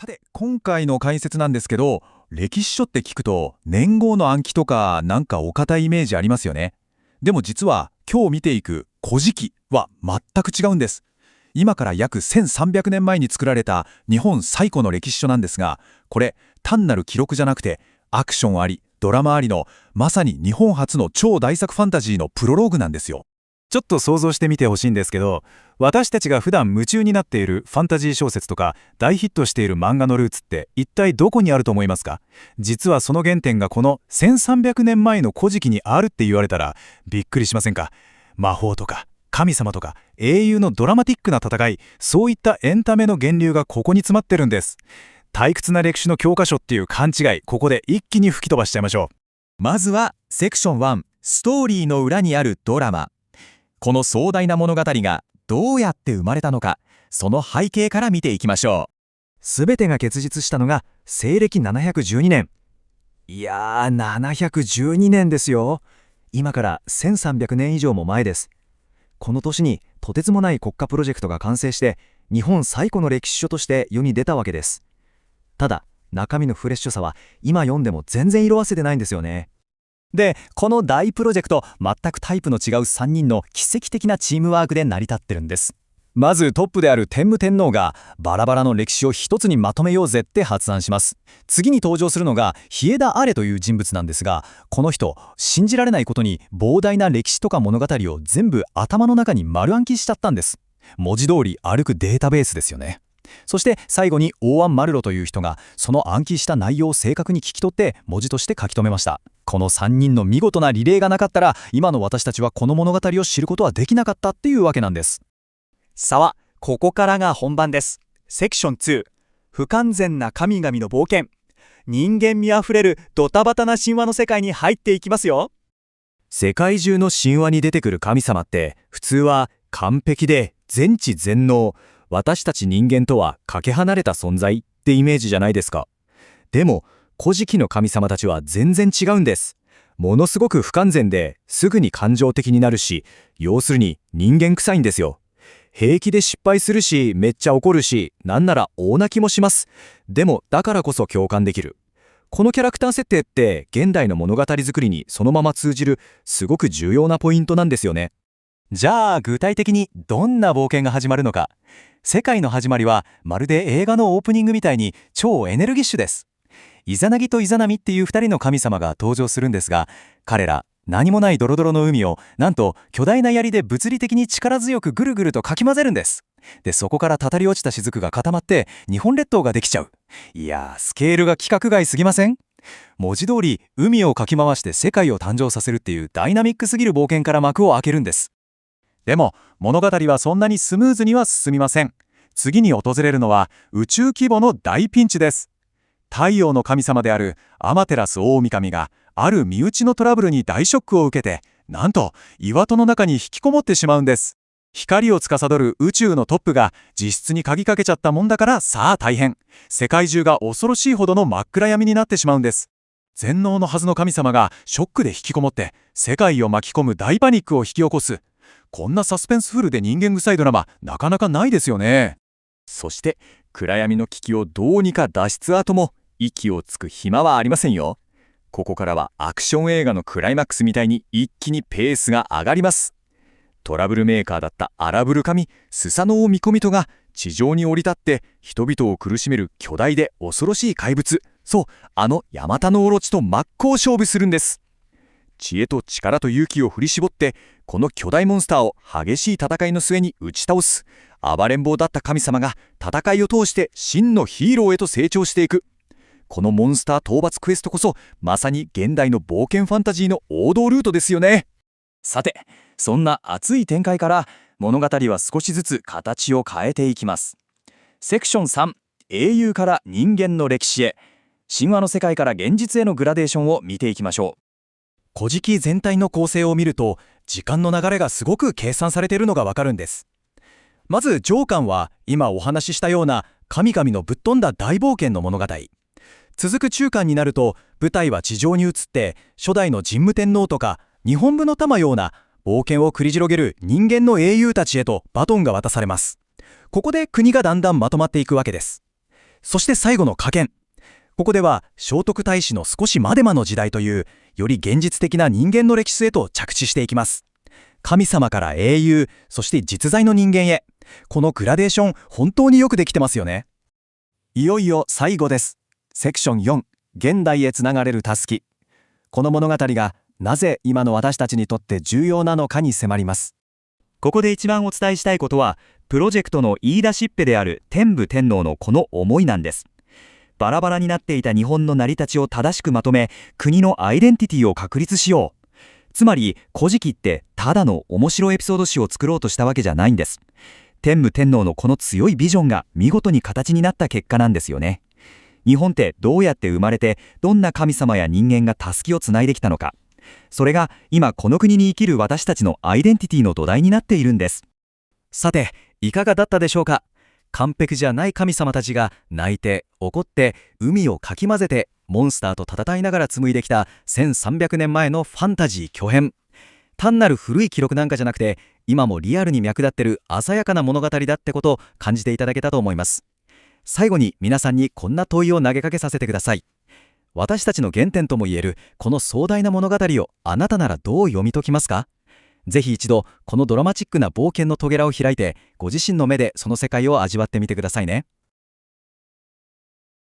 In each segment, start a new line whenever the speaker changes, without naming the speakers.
さて、今回の解説なんですけど、歴史書って聞くと年号の暗記とかなんかお堅いイメージありますよね。でも実は今日見ていく古事記は全く違うんです。今から約1300年前に作られた日本最古の歴史書なんですが、これ単なる記録じゃなくてアクションあり、ドラマありのまさに日本初の超大作ファンタジーのプロローグなんですよ。
ちょっと想像してみてほしいんですけど、私たちが普段夢中になっているファンタジー小説とか大ヒットしている漫画のルーツって一体どこにあると思いますか？実はその原点がこの1300年前の古事記にあるって言われたらびっくりしませんか？魔法とか神様とか英雄のドラマティックな戦い、そういったエンタメの源流がここに詰まってるんです。退屈な歴史の教科書っていう勘違い、ここで一気に吹き飛ばしちゃいましょう。
まずはセクション1、ストーリーの裏にあるドラマ。この壮大な物語がどうやって生まれたのか、その背景から見ていきましょう。
すべてが結実したのが西暦712年。いやー、712年ですよ。今から1300年以上も前です。この年にとてつもない国家プロジェクトが完成して、日本最古の歴史書として世に出たわけです。ただ、中身のフレッシュさは今読んでも全然色あせてないんですよね。
で、この大プロジェクト、全くタイプの違う3人の奇跡的なチームワークで成り立ってるんです。まずトップである天武天皇がバラバラの歴史を一つにまとめようぜって発案します。次に登場するのが日枝アレという人物なんですが、この人、信じられないことに膨大な歴史とか物語を全部頭の中に丸暗記しちゃったんです。文字通り歩くデータベースですよね。そして最後に大安丸路という人がその暗記した内容を正確に聞き取って文字として書き留めました。この3人の見事なリレーがなかったら、今の私たちはこの物語を知ることはできなかったっていうわけなんです。
さあ、ここからが本番です。セクション2、不完全な神々の冒険。人間味あふれるドタバタな神話の世界に入っていきますよ。
世界中の神話に出てくる神様って普通は完璧で全知全能、私たち人間とはかけ離れた存在ってイメージじゃないですか。でも古事記の神様たちは全然違うんです。ものすごく不完全ですぐに感情的になるし、要するに人間臭いんですよ。平気で失敗するし、めっちゃ怒るし、なんなら大泣きもします。でもだからこそ共感できる。このキャラクター設定って現代の物語作りにそのまま通じるすごく重要なポイントなんですよね。じゃあ具体的にどんな冒険が始まるのか。世界の始まりはまるで映画のオープニングみたいに超エネルギッシュです。イザナギとイザナミっていう2人の神様が登場するんですが、彼ら何もないドロドロの海をなんと巨大な槍で物理的に力強くぐるぐるとかき混ぜるんです。でそこからたたり落ちた雫が固まって日本列島ができちゃう。いやー、スケールが規格外すぎません？文字通り海をかき回して世界を誕生させるっていうダイナミックすぎる冒険から幕を開けるんです。
でも物語はそんなにスムーズには進みません。次に訪れるのは宇宙規模の大ピンチです。太陽の神様であるアマテラス大神がある身内のトラブルに大ショックを受けて、なんと岩戸の中に引きこもってしまうんです。光を司る宇宙のトップが実質に鍵かけちゃったもんだから、さあ大変。世界中が恐ろしいほどの真っ暗闇になってしまうんです。全能のはずの神様がショックで引きこもって世界を巻き込む大パニックを引き起こす。こんなサスペンスフルで人間臭いドラマなかなかないですよね。
そして暗闇の危機をどうにか脱出後も息をつく暇はありませんよ。ここからはアクション映画のクライマックスみたいに一気にペースが上がります。トラブルメーカーだった荒ぶる神スサノオミコミトが地上に降り立って人々を苦しめる巨大で恐ろしい怪物、そう、あのヤマタノオロチと真っ向勝負するんです。知恵と力と勇気を振り絞ってこの巨大モンスターを激しい戦いの末に打ち倒す。暴れん坊だった神様が戦いを通して真のヒーローへと成長していく。このモンスター討伐クエストこそまさに現代の冒険ファンタジーの王道ルートですよね。さて、そんな熱い展開から物語は少しずつ形を変えていきます。セクション3、英雄から人間の歴史へ。神話の世界から現実へのグラデーションを見ていきましょう。古事記全体の構成を見ると時間の流れがすごく計算されているのがわかるんです。まず上巻は今お話ししたような神々のぶっ飛んだ大冒険の物語。続く中巻になると舞台は地上に移って初代の神武天皇とか日本武の玉ような冒険を繰り広げる人間の英雄たちへとバトンが渡されます。ここで国がだんだんまとまっていくわけです。
そして最後の加減。ここでは聖徳太子の少しまでまの時代というより現実的な人間の歴史へと着地していきます。神様から英雄、そして実在の人間へ。このグラデーション、本当によくできてますよね。
いよいよ最後です。セクション4、現代へつながれるたすき。この物語がなぜ今の私たちにとって重要なのかに迫ります。
ここで一番お伝えしたいことは、プロジェクトの言い出しっぺである天武天皇のこの思いなんです。バラバラになっていた日本の成り立ちを正しくまとめ、国のアイデンティティを確立しよう。つまり、古事記ってただの面白エピソード誌を作ろうとしたわけじゃないんです。天武天皇のこの強いビジョンが見事に形になった結果なんですよね。日本ってどうやって生まれて、どんな神様や人間がたすきをつないできたのか。それが今この国に生きる私たちのアイデンティティの土台になっているんです。さて、いかがだったでしょうか。完璧じゃない神様たちが泣いて怒って海をかき混ぜてモンスターと戦いながら紡いできた1300年前のファンタジー巨編。単なる古い記録なんかじゃなくて、今もリアルに脈立ってる鮮やかな物語だってことを感じていただけたと思います。最後に皆さんにこんな問いを投げかけさせてください。私たちの原点ともいえるこの壮大な物語をあなたならどう読み解きますか？ぜひ一度このドラマチックな冒険の扉を開いて、ご自身の目でその世界を味わってみてくださいね。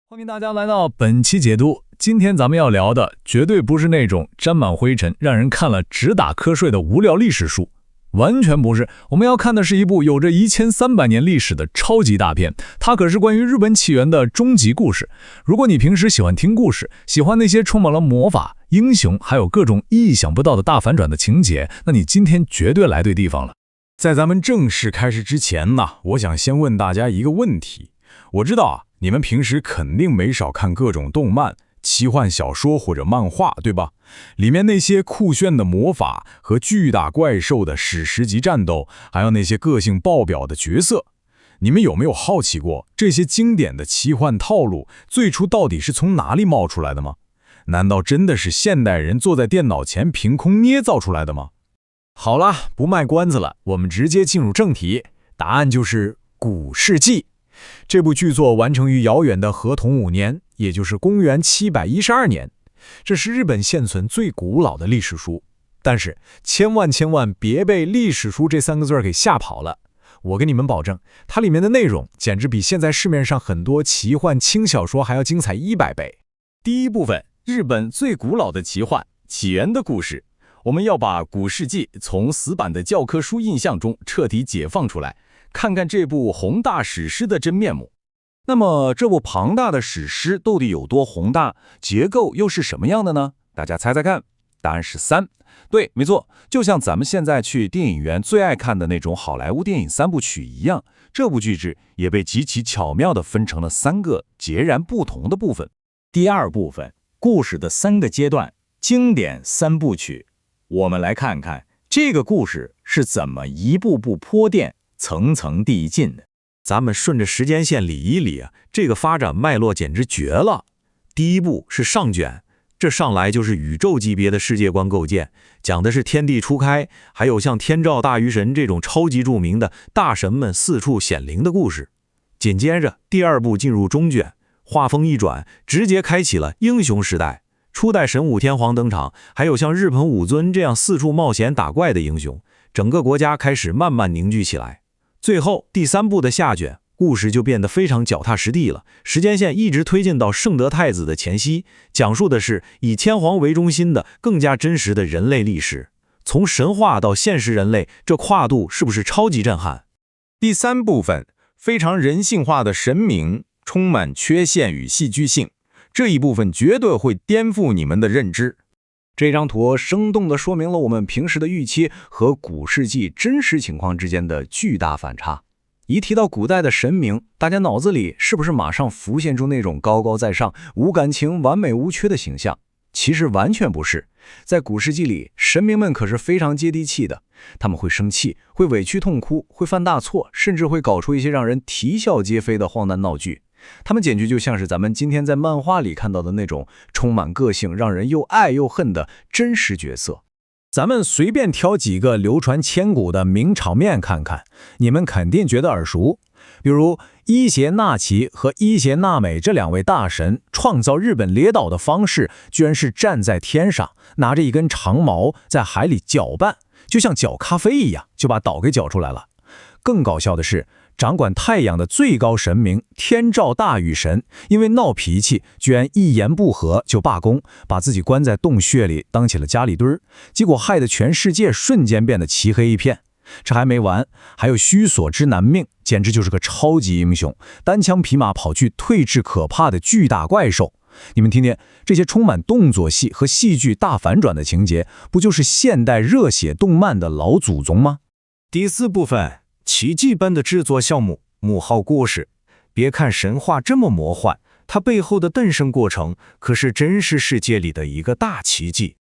欢迎大家来到本期解读。今天咱们要聊的绝对不是那种沾满灰尘、让人看了直打瞌睡的无聊历史书，完全不是。我们要看的是一部有着1300年历史的超级大片，它可是关于日本起源的终极故事。如果你平时喜欢听故事，喜欢那些充满了魔法、英雄还有各种意想不到的大反转的情节，那你今天绝对来对地方了。在咱们正式开始之前呢，我想先问大家一个问题。我知道啊，你们平时肯定没少看各种动漫、奇幻小说或者漫画，对吧？里面那些酷炫的魔法和巨大怪兽的史诗级战斗，还有那些个性爆表的角色，你们有没有好奇过，这些经典的奇幻套路最初到底是从哪里冒出来的吗？难道真的是现代人坐在电脑前凭空捏造出来的吗？好啦，不卖关子了，我们直接进入正题。答案就是古世纪。这部剧作完成于遥远的河童5年，也就是公元712年。这是日本现存最古老的历史书。但是千万别被历史书这3个字给吓跑了。我跟你们保证，它里面的内容简直比现在市面上很多奇幻轻小说还要精彩100倍。
第一部分，日本最古老的奇幻起源的故事。我们要把古世纪从死板的教科书印象中彻底解放出来，看看这部宏大史诗的真面目。那么这部庞大的史诗到底有多宏大，结构又是什么样的呢？大家猜猜看。答案是3。对，没错，就像咱们现在去电影院最爱看的那种好莱坞电影3部曲一样，这部剧制也被极其巧妙地分成了3个截然不同的部分。
第二部分，故事的3个阶段，经典3部曲。我们来看看这个故事是怎么一步步铺垫、层层递进的。
咱们顺着时间线理一理啊，这个发展脉络简直绝了。第一部是上卷，这上来就是宇宙级别的世界观构建，讲的是天地初开，还有像天照大鱼神这种超级著名的大神们四处显灵的故事。紧接着第二部进入中卷，画风一转，直接开启了英雄时代。初代神武天皇登场，还有像日本武尊这样四处冒险打怪的英雄，整个国家开始慢慢凝聚起来。最后第3部的下卷，故事就变得非常脚踏实地了，时间线一直推进到圣德太子的前夕，讲述的是以天皇为中心的更加真实的人类历史。从神话到现实人类，这跨度是不是超级震撼？
第3部分，非常人性化的神明，充满缺陷与戏剧性。这一部分绝对会颠覆你们的认知。
这张图生动地说明了我们平时的预期和古世纪真实情况之间的巨大反差。一提到古代的神明，大家脑子里是不是马上浮现出那种高高在上、无感情、完美无缺的形象？其实完全不是。在古世纪里，神明们可是非常接地气的。他们会生气，会委屈痛哭，会犯大错，甚至会搞出一些让人啼笑皆非的荒诞闹剧。他们简直就像是咱们今天在漫画里看到的那种充满个性、让人又爱又恨的真实角色。
咱们随便挑几个流传千古的名场面看看，你们肯定觉得耳熟。比如伊邪那岐和伊邪那美这两位大神创造日本列岛的方式，居然是站在天上，拿着一根长矛在海里搅拌，就像搅咖啡一样，就把岛给搅出来了。更搞笑的是，掌管太阳的最高神明天照大禹神，因为闹脾气，居然一言不合就罢工，把自己关在洞穴里当起了家里墩儿，结果害得全世界瞬间变得漆黑一片。这还没完，还有须佐之男命，简直就是个超级英雄，单枪匹马跑去退治可怕的巨大怪兽。你们听听，这些充满动作戏和戏剧大反转的情节，不就是现代热血动漫的老祖宗吗？
第4部分，奇迹般的制作项目，幕后故事。别看神话这么魔幻，它背后的诞生过程可是真实世界里的一个大奇迹。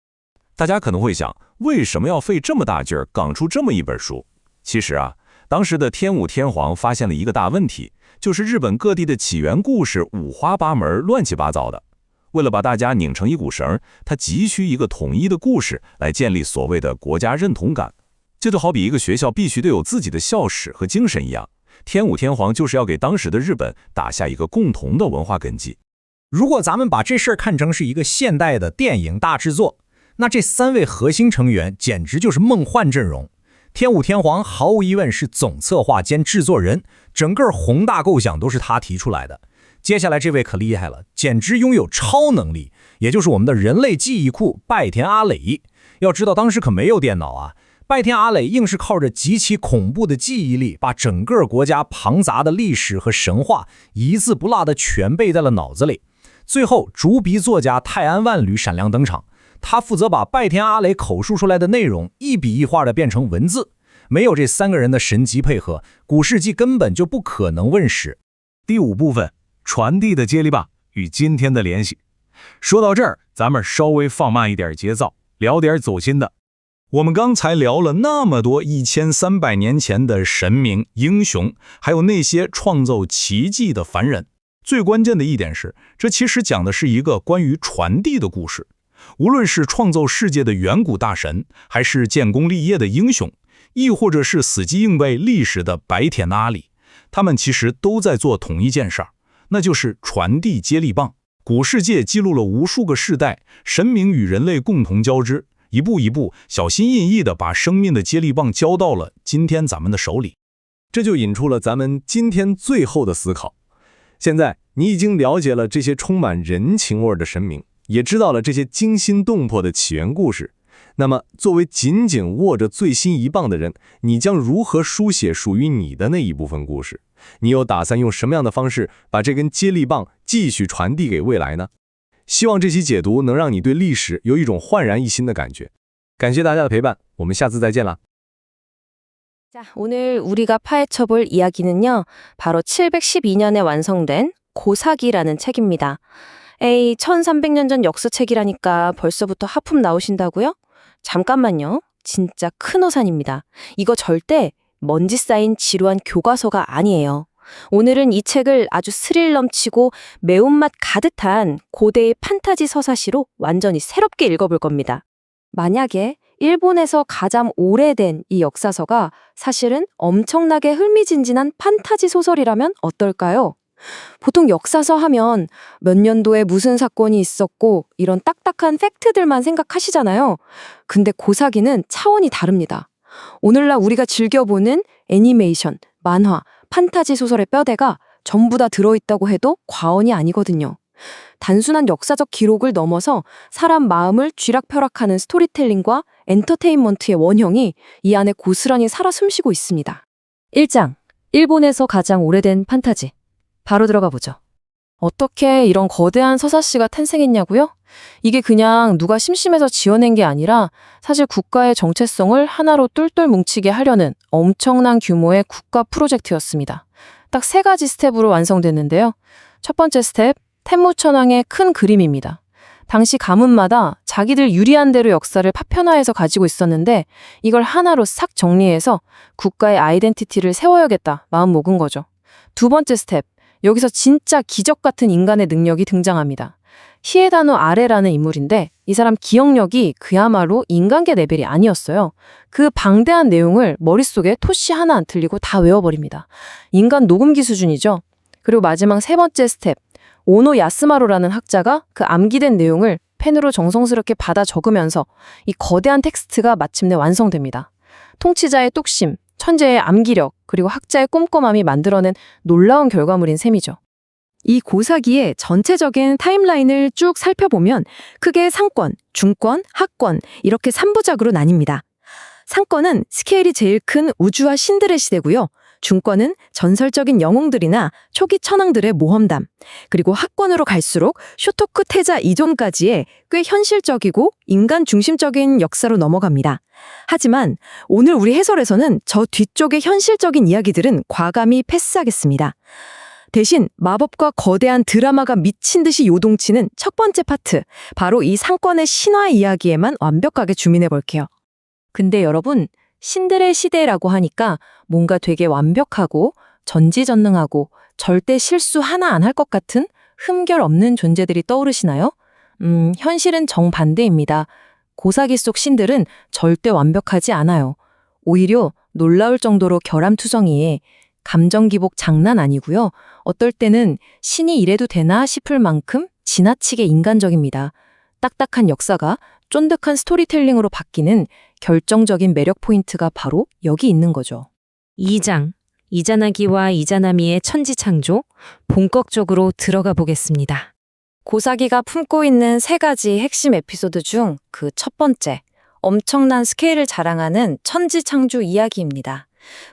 大家可能会想，为什么要费这么大劲儿搞出这么一本书？其实啊，当时的天武天皇发现了一个大问题，就是日本各地的起源故事五花八门、乱七八糟的。为了把大家拧成一股绳，他急需一个统一的故事来建立所谓的国家认同感。这就好比一个学校必须得有自己的校史和精神一样，天武天皇就是要给当时的日本打下一个共同的文化根基。
如果咱们把这事儿看成是一个现代的电影大制作，那这3位核心成员简直就是梦幻阵容。天武天皇毫无疑问是总策划兼制作人，整个宏大构想都是他提出来的。接下来这位可厉害了，简直拥有超能力，也就是我们的人类记忆库拜田阿磊。要知道当时可没有电脑啊，拜田阿磊硬是靠着极其恐怖的记忆力，把整个国家庞杂的历史和神话一字不落的全背在了脑子里。最后竹鼻作家泰安万吕闪亮登场，他负责把拜田阿磊口述出来的内容一笔一画的变成文字。没有这3个人的神级配合，古世纪根本就不可能问世。
第5部分，传递的接力棒与今天的联系。说到这儿，咱们稍微放慢一点节奏，聊点走心的。我们刚才聊了那么多1300年前的神明英雄，还有那些创造奇迹的凡人。最关键的一点是，这其实讲的是一个关于传递的故事。无论是创造世界的远古大神，还是建功立业的英雄，亦或者是死记硬背历史的白田阿里，他们其实都在做同一件事儿，那就是传递接力棒。古世界记录了无数个世代，神明与人类共同交织，一步一步小心翼翼地把生命的接力棒交到了今天咱们的手里。
这就引出了咱们今天最后的思考。现在你已经了解了这些充满人情味的神明，也知道了这些惊心动魄的起源故事。那么作为紧紧握着最新一棒的人，你将如何书写属于你的那一部分故事？你有打算用什么样的方式把这根接力棒继续传递给未来呢？希望这期解读能让你对历史有一种焕然一新的感觉。感谢大家的陪伴，我们下次再见啦。
자, 오늘 우리가 파헤쳐볼 이야기는요, 바로 712년에 완성된 고사기라는 책입니다. 1300년 전 역사책이라니까 벌써부터 하품 나오신다고요? 잠깐만요. 진짜 큰 어산입니다. 이거 절대 먼지 쌓인 지루한 교과서가 아니에요. 오늘은 이 책을 아주 스릴 넘치고 매운맛 가득한 고대의 판타지 서사시로 완전히 새롭게 읽어볼 겁니다. 만약에 일본에서 가장 오래된 이 역사서가 사실은 엄청나게 흥미진진한 판타지 소설이라면 어떨까요? 보통 역사서 하면 몇 년도에 무슨 사건이 있었고 이런 딱딱한 팩트들만 생각하시잖아요. 근데 고사기는 차원이 다릅니다. 오늘날 우리가 즐겨보는 애니메이션, 만화, 판타지 소설의 뼈대가 전부 다 들어있다고 해도 과언이 아니거든요. 단순한 역사적 기록을 넘어서 사람 마음을 쥐락펴락하는 스토리텔링과 엔터테인먼트의 원형이 이 안에 고스란히 살아 숨쉬고 있습니다. 1장, 일본에서 가장 오래된 판타지. 바로 들어가 보죠. 어떻게 이런 거대한 서사시가 탄생했냐고요? 이게 그냥 누가 심심해서 지어낸 게 아니라 사실 국가의 정체성을 하나로 똘똘 뭉치게 하려는 엄청난 규모의 국가 프로젝트였습니다. 딱 3가지 스텝으로 완성됐는데요. 첫 번째 스텝, 태무천왕의 큰 그림입니다. 당시 가문마다 자기들 유리한 대로 역사를 파편화해서 가지고 있었는데 이걸 하나로 싹 정리해서 국가의 아이덴티티를 세워야겠다 마음 먹은 거죠. 두 번째 스텝, 여기서 진짜 기적 같은 인간의 능력이 등장합니다. 히에다노 아레라는 인물인데 이 사람 기억력이 그야말로 인간계 레벨이 아니었어요. 그 방대한 내용을 머릿속에 토시 하나 안 틀리고 다 외워버립니다. 인간 녹음기 수준이죠. 그리고 마지막 세 번째 스텝, 오노 야스마로라는 학자가 그 암기된 내용을 펜으로 정성스럽게 받아 적으면서 이 거대한 텍스트가 마침내 완성됩니다. 통치자의 뚝심, 천재의 암기력, 그리고 학자의 꼼꼼함이 만들어낸 놀라운 결과물인 셈이죠. 이 고사기의 전체적인 타임라인을 쭉 살펴보면 크게 상권, 중권, 하권 이렇게 3부작으로 나뉩니다. 상권은 스케일이 제일 큰 우주와 신들의 시대고요. 중권은 전설적인 영웅들이나 초기 천왕들의 모험담, 그리고 하권으로 갈수록 쇼토쿠 태자 이전까지의 꽤 현실적이고 인간 중심적인 역사로 넘어갑니다. 하지만 오늘 우리 해설에서는 저 뒤쪽의 현실적인 이야기들은 과감히 패스하겠습니다. 대신 마법과 거대한 드라마가 미친 듯이 요동치는 첫 번째 파트, 바로 이 상권의 신화 이야기에만 완벽하게 주민해 볼게요. 근데 여러분, 신들의 시대라고 하니까 뭔가 되게 완벽하고 전지전능하고 절대 실수 하나 안 할 것 같은 흠결 없는 존재들이 떠오르시나요? 현실은 정반대입니다. 고사기 속 신들은 절대 완벽하지 않아요. 오히려 놀라울 정도로 결함투성이에 감정 기복 장난 아니고요. 어떨 때는 신이 이래도 되나 싶을 만큼 지나치게 인간적입니다. 딱딱한 역사가 쫀득한 스토리텔링으로 바뀌는 결정적인 매력 포인트가 바로 여기 있는 거죠. 2장, 이자나기와 이자나미의 천지창조, 본격적으로 들어가 보겠습니다. 고사기가 품고 있는 3가지 핵심 에피소드 중 그 첫 번째, 엄청난 스케일을 자랑하는 천지창조 이야기입니다.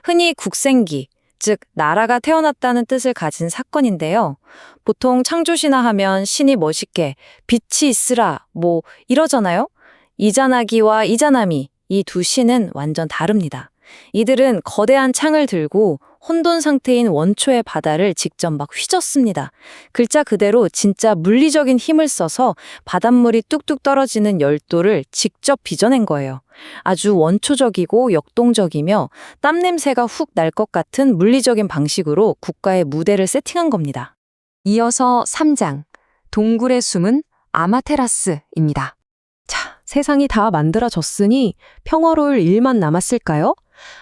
흔히 국생기, 즉 나라가 태어났다는 뜻을 가진 사건인데요. 보통 창조신화 하면 신이 멋있게 빛이 있으라 뭐 이러잖아요. 이자나기와 이자나미, 이 두 신은 완전 다릅니다. 이들은 거대한 창을 들고 혼돈 상태인 원초의 바다를 직접 막 휘젓습니다. 글자 그대로 진짜 물리적인 힘을 써서 바닷물이 뚝뚝 떨어지는 열도를 직접 빚어낸 거예요. 아주 원초적이고 역동적이며 땀 냄새가 훅 날 것 같은 물리적인 방식으로 국가의 무대를 세팅한 겁니다. 이어서 3장, 동굴의 숨은 아마테라스입니다. 자, 세상이 다 만들어졌으니 평화로울 일만 남았을까요?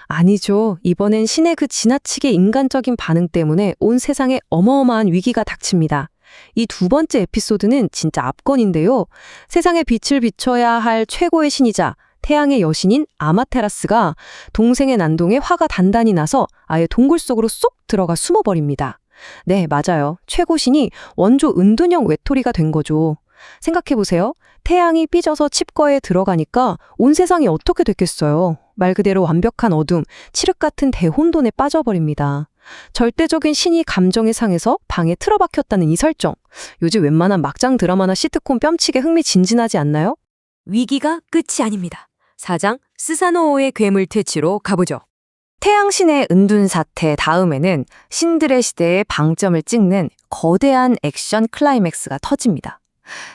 아니죠. 이번엔 신의 그 지나치게 인간적인 반응 때문에 온 세상에 어마어마한 위기가 닥칩니다. 이 두 번째 에피소드는 진짜 압권인데요. 세상에 빛을 비춰야 할 최고의 신이자 태양의 여신인 아마테라스가 동생의 난동에 화가 단단히 나서 아예 동굴 속으로 쏙 들어가 숨어버립니다. 네, 맞아요. 최고신이 원조 은둔형 외톨이가 된 거죠. 생각해보세요. 태양이 삐져서 칩거에 들어가니까 온 세상이 어떻게 됐겠어요. 말 그대로 완벽한 어둠, 칠흑 같은 대혼돈에 빠져버립니다. 절대적인 신이 감정에 상해서 방에 틀어박혔다는 이 설정. 요즘 웬만한 막장 드라마나 시트콤 뺨치게 흥미진진하지 않나요? 위기가 끝이 아닙니다. 4장, 스사노오의 괴물 퇴치로 가보죠. 태양신의 은둔 사태 다음에는 신들의 시대의 방점을 찍는 거대한 액션 클라이맥스가 터집니다.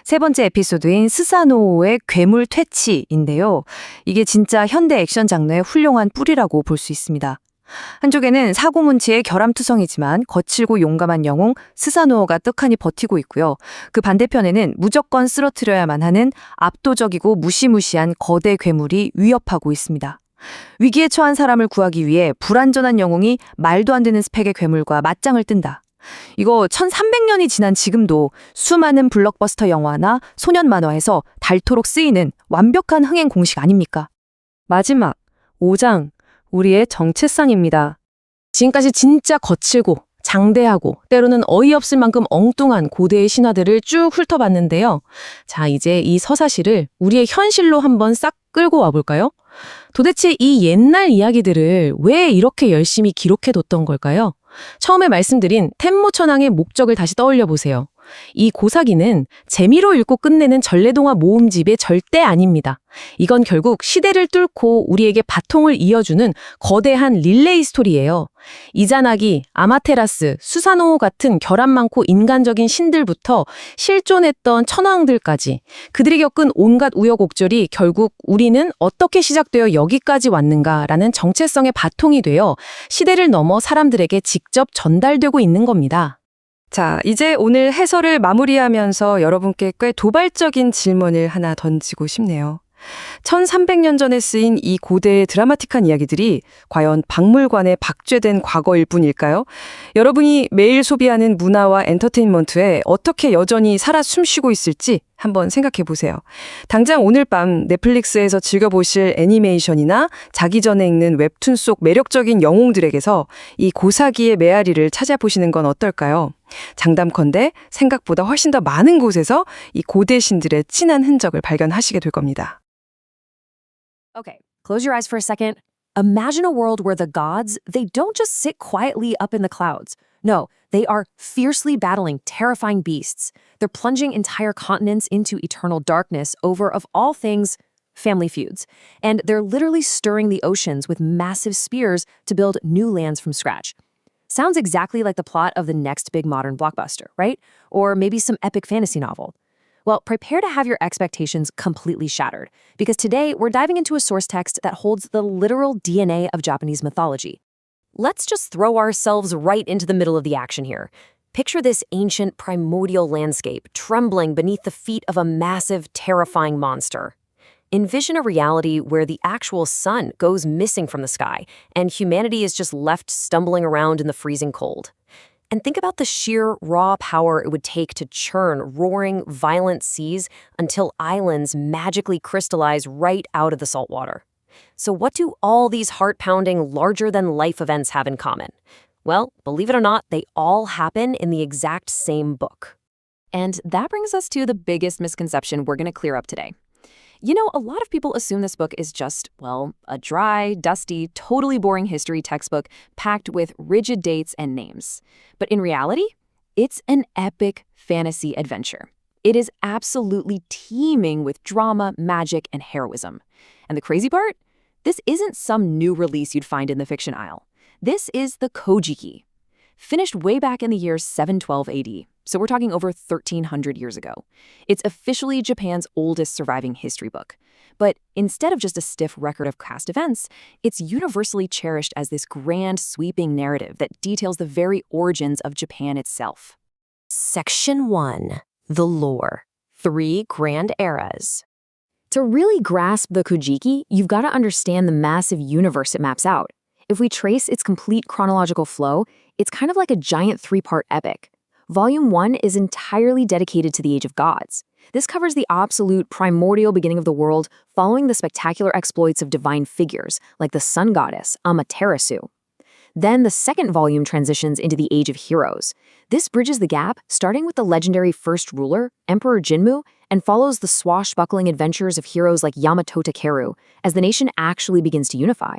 세 번째 에피소드인 스사노오의 괴물 퇴치인데요. 이게 진짜 현대 액션 장르의 훌륭한 뿌리라고 볼 수 있습니다. 한쪽에는 사고문치의 결함투성이지만 거칠고 용감한 영웅 스사노오가 떡하니 버티고 있고요. 그 반대편에는 무조건 쓰러뜨려야만 하는 압도적이고 무시무시한 거대 괴물이 위협하고 있습니다. 위기에 처한 사람을 구하기 위해 불완전한 영웅이 말도 안 되는 스펙의 괴물과 맞짱을 뜬다. 이거 1300년이 지난 지금도 수많은 블록버스터 영화나 소년 만화에서 닳도록 쓰이는 완벽한 흥행 공식 아닙니까? 마지막 5장, 우리의 정체성입니다. 지금까지 진짜 거칠고 장대하고 때로는 어이없을 만큼 엉뚱한 고대의 신화들을 쭉 훑어봤는데요. 자, 이제 이 서사시를 우리의 현실로 한번 싹 끌고 와볼까요? 도대체 이 옛날 이야기들을 왜 이렇게 열심히 기록해뒀던 걸까요? 처음에 말씀드린 텐모천왕의 목적을 다시 떠올려 보세요. 이 고사기는 재미로 읽고 끝내는 전래동화 모음집의 절대 아닙니다. 이건 결국 시대를 뚫고 우리에게 바통을 이어주는 거대한 릴레이 스토리예요. 이자나기, 아마테라스, 수사노오 같은 결함 많고 인간적인 신들부터 실존했던 천왕들까지 그들이 겪은 온갖 우여곡절이 결국 우리는 어떻게 시작되어 여기까지 왔는가라는 정체성의 바통이 되어 시대를 넘어 사람들에게 직접 전달되고 있는 겁니다. 자, 이제 오늘 해설을 마무리하면서 여러분께 꽤 도발적인 질문을 하나 던지고 싶네요. 1300년 전에 쓰인 이 고대의 드라마틱한 이야기들이 과연 박물관에 박제된 과거일 뿐일까요? 여러분이 매일 소비하는 문화와 엔터테인먼트에 어떻게 여전히 살아 숨쉬고 있을지 한번 생각해 보세요. 당장 오늘 밤 넷플릭스에서 즐겨보실 애니메이션이나 자기 전에 읽는 웹툰 속 매력적인 영웅들에게서 이 고사기의 메아리를 찾아보시는 건 어떨까요? 장담컨대 생각보다 훨씬 더 많은 곳에서 이 고대 신들의 진한 흔적을 발견하시게 될 겁니다.
Okay, close your eyes for a second. Imagine a world where the gods, they don't just sit quietly up in the clouds. No, they are fiercely battling terrifying beasts. They're plunging entire continents into eternal darkness over, of all things, family feuds. And they're literally stirring the oceans with massive spears to build new lands from scratch. Sounds exactly like the plot of the next big modern blockbuster, right? Or maybe some epic fantasy novel. Well, prepare to have your expectations completely shattered, because today we're diving into a source text that holds the literal DNA of Japanese mythology. Let's just throw ourselves right into the middle of the action here. Picture this ancient primordial landscape trembling beneath the feet of a massive, terrifying monster. Envision a reality where the actual sun goes missing from the sky, and humanity is just left stumbling around in the freezing cold. And think about the sheer raw power it would take to churn roaring, violent seas until islands magically crystallize right out of the salt water. So what do all these heart-pounding, larger-than-life events have in common? Well, believe it or not, they all happen in the exact same book. And that brings us to the biggest misconception we're going to clear up today. You know, a lot of people assume this book is just, well, a dry, dusty, totally boring history textbook packed with rigid dates and names. But in reality, it's an epic fantasy adventure. It is absolutely teeming with drama, magic, and heroism. And the crazy part? This isn't some new release you'd find in the fiction aisle. This is the Kojiki, finished way back in the year 712 AD. So we're talking over 1,300 years ago. It's officially Japan's oldest surviving history book. But instead of just a stiff record of past events, it's universally cherished as this grand, sweeping narrative that details the very origins of Japan itself. Section 1. The Lore. 3 Grand Eras. To really grasp the Kojiki, you've got to understand the massive universe it maps out. If we trace its complete chronological flow, it's kind of like a giant 3-part epic. Volume 1 is entirely dedicated to the Age of Gods. This covers the absolute primordial beginning of the world following the spectacular exploits of divine figures, like the sun goddess, Amaterasu. Then the second volume transitions into the Age of Heroes. This bridges the gap, starting with the legendary first ruler, Emperor Jinmu, and follows the swashbuckling adventures of heroes like Yamato Takeru, as the nation actually begins to unify.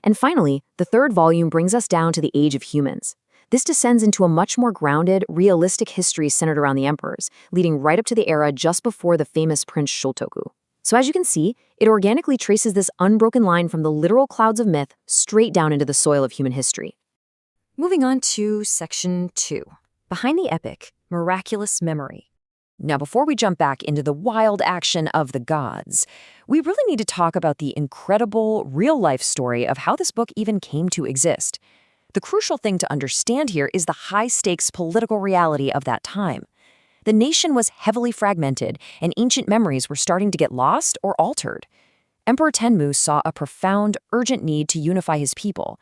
And finally, the third volume brings us down to the Age of Humans. This descends into a much more grounded, realistic history centered around the emperors, leading right up to the era just before the famous Prince Shotoku. So as you can see, it organically traces this unbroken line from the literal clouds of myth straight down into the soil of human history. Moving on to Section 2. Behind the Epic, Miraculous Memory. Now, before we jump back into the wild action of the gods, we really need to talk about the incredible, real-life story of how this book even came to exist. The crucial thing to understand here is the high-stakes political reality of that time. The nation was heavily fragmented, and ancient memories were starting to get lost or altered. Emperor Tenmu saw a profound, urgent need to unify his people.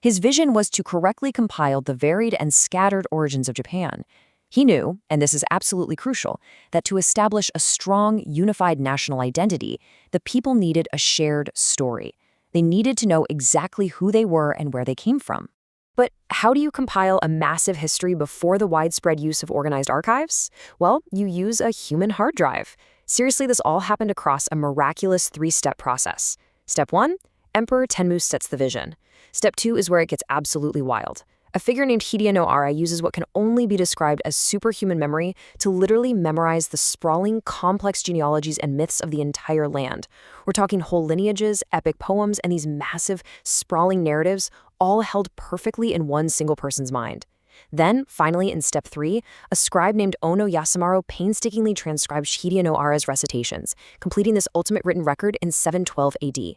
His vision was to correctly compile the varied and scattered origins of Japan. He knew, and this is absolutely crucial, that to establish a strong, unified national identity, the people needed a shared story. They needed to know exactly who they were and where they came from. But how do you compile a massive history before the widespread use of organized archives? Well, you use a human hard drive. Seriously, this all happened across a miraculous 3-step process. Step 1, Emperor Tenmu sets the vision. Step 2 is where it gets absolutely wild. A figure named Hideyono Ara uses what can only be described as superhuman memory to literally memorize the sprawling, complex genealogies and myths of the entire land. We're talking whole lineages, epic poems, and these massive, sprawling narratives, all held perfectly in one single person's mind. Then, finally, in Step 3, a scribe named Ono Yasumaru painstakingly transcribed Hideyono Ara's recitations, completing this ultimate written record in 712 AD.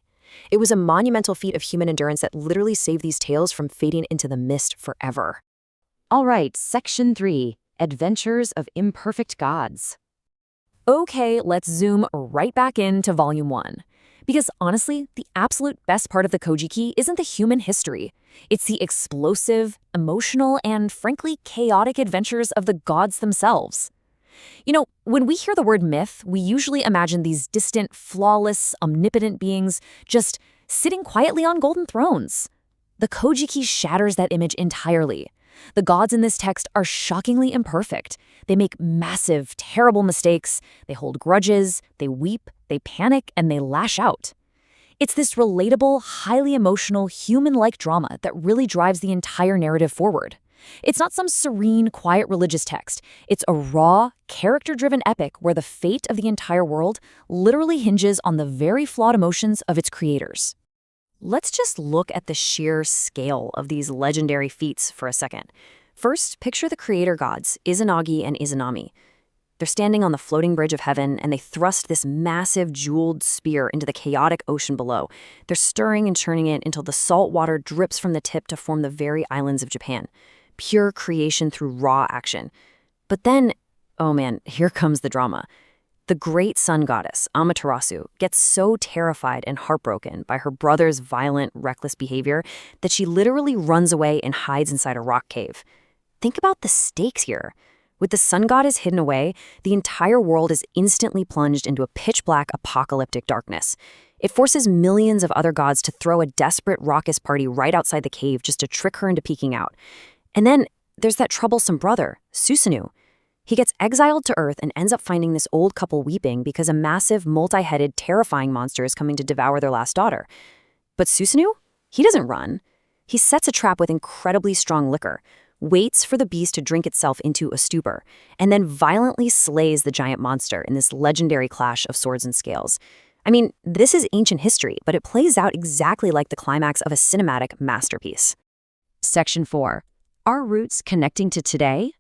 It was a monumental feat of human endurance that literally saved these tales from fading into the mist forever. All right, Section 3, Adventures of Imperfect Gods. Okay, let's zoom right back into Volume 1. Because honestly, the absolute best part of the Kojiki isn't the human history. It's the explosive, emotional, and frankly chaotic adventures of the gods themselves. You know, when we hear the word myth, we usually imagine these distant, flawless, omnipotent beings just sitting quietly on golden thrones. The Kojiki shatters that image entirely. The gods in this text are shockingly imperfect. They make massive, terrible mistakes, they hold grudges, they weep, they panic, and they lash out. It's this relatable, highly emotional, human-like drama that really drives the entire narrative forward. It's not some serene, quiet religious text. It's a raw, character-driven epic where the fate of the entire world literally hinges on the very flawed emotions of its creators. Let's just look at the sheer scale of these legendary feats for a second. First, picture the creator gods, Izanagi and Izanami. They're standing on the floating bridge of heaven, and they thrust this massive jeweled spear into the chaotic ocean below. They're stirring and churning it until the salt water drips from the tip to form the very islands of Japan. Pure creation through raw action. But then, oh man, here comes the drama. The great sun goddess, Amaterasu, gets so terrified and heartbroken by her brother's violent, reckless behavior that she literally runs away and hides inside a rock cave. Think about the stakes here. With the sun goddess hidden away, the entire world is instantly plunged into a pitch-black apocalyptic darkness. It forces millions of other gods to throw a desperate raucous party right outside the cave just to trick her into peeking out. And then there's that troublesome brother, Susanoo. He gets exiled to Earth and ends up finding this old couple weeping because a massive, multi-headed, terrifying monster is coming to devour their last daughter. But Susanoo? He doesn't run. He sets a trap with incredibly strong liquor, waits for the beast to drink itself into a stupor, and then violently slays the giant monster in this legendary clash of swords and scales. I mean, this is ancient history, but it plays out exactly like the climax of a cinematic masterpiece. Section 4. Are roots connecting to today?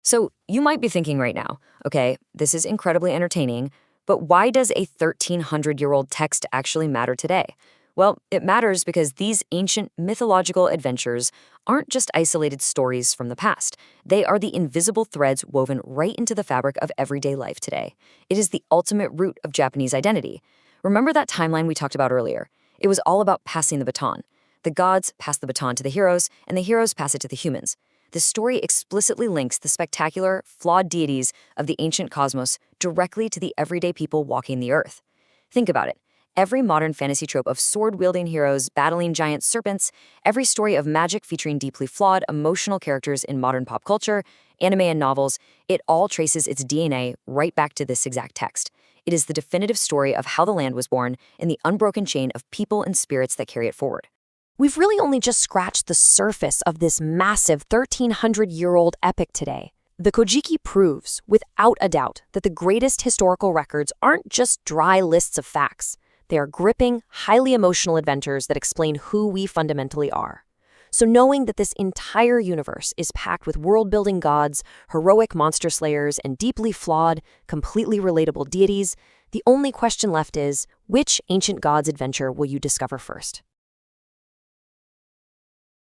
So you might be thinking right now, okay, this is incredibly entertaining, but why does a 1,300-year-old text actually matter today? Well, it matters because these ancient mythological adventures aren't just isolated stories from the past. They are the invisible threads woven right into the fabric of everyday life today. It is the ultimate root of Japanese identity. Remember that timeline we talked about earlier? It was all about passing the baton. The gods pass the baton to the heroes, and the heroes pass it to the humans. The story explicitly links the spectacular, flawed deities of the ancient cosmos directly to the everyday people walking the earth. Think about it. Every modern fantasy trope of sword-wielding heroes battling giant serpents, every story of magic featuring deeply flawed, emotional characters in modern pop culture, anime and novels, it all traces its DNA right back to this exact text. It is the definitive story of how the land was born and the unbroken chain of people and spirits that carry it forward.
We've really only just scratched the surface of this massive 1,300-year-old epic today. The Kojiki proves, without a doubt, that the greatest historical records aren't just dry lists of facts. They are gripping, highly emotional adventures that explain who we fundamentally are. So knowing that this entire universe is packed with world-building gods, heroic monster slayers, and deeply flawed, completely relatable deities, the only question left is, which ancient god's adventure will you discover first?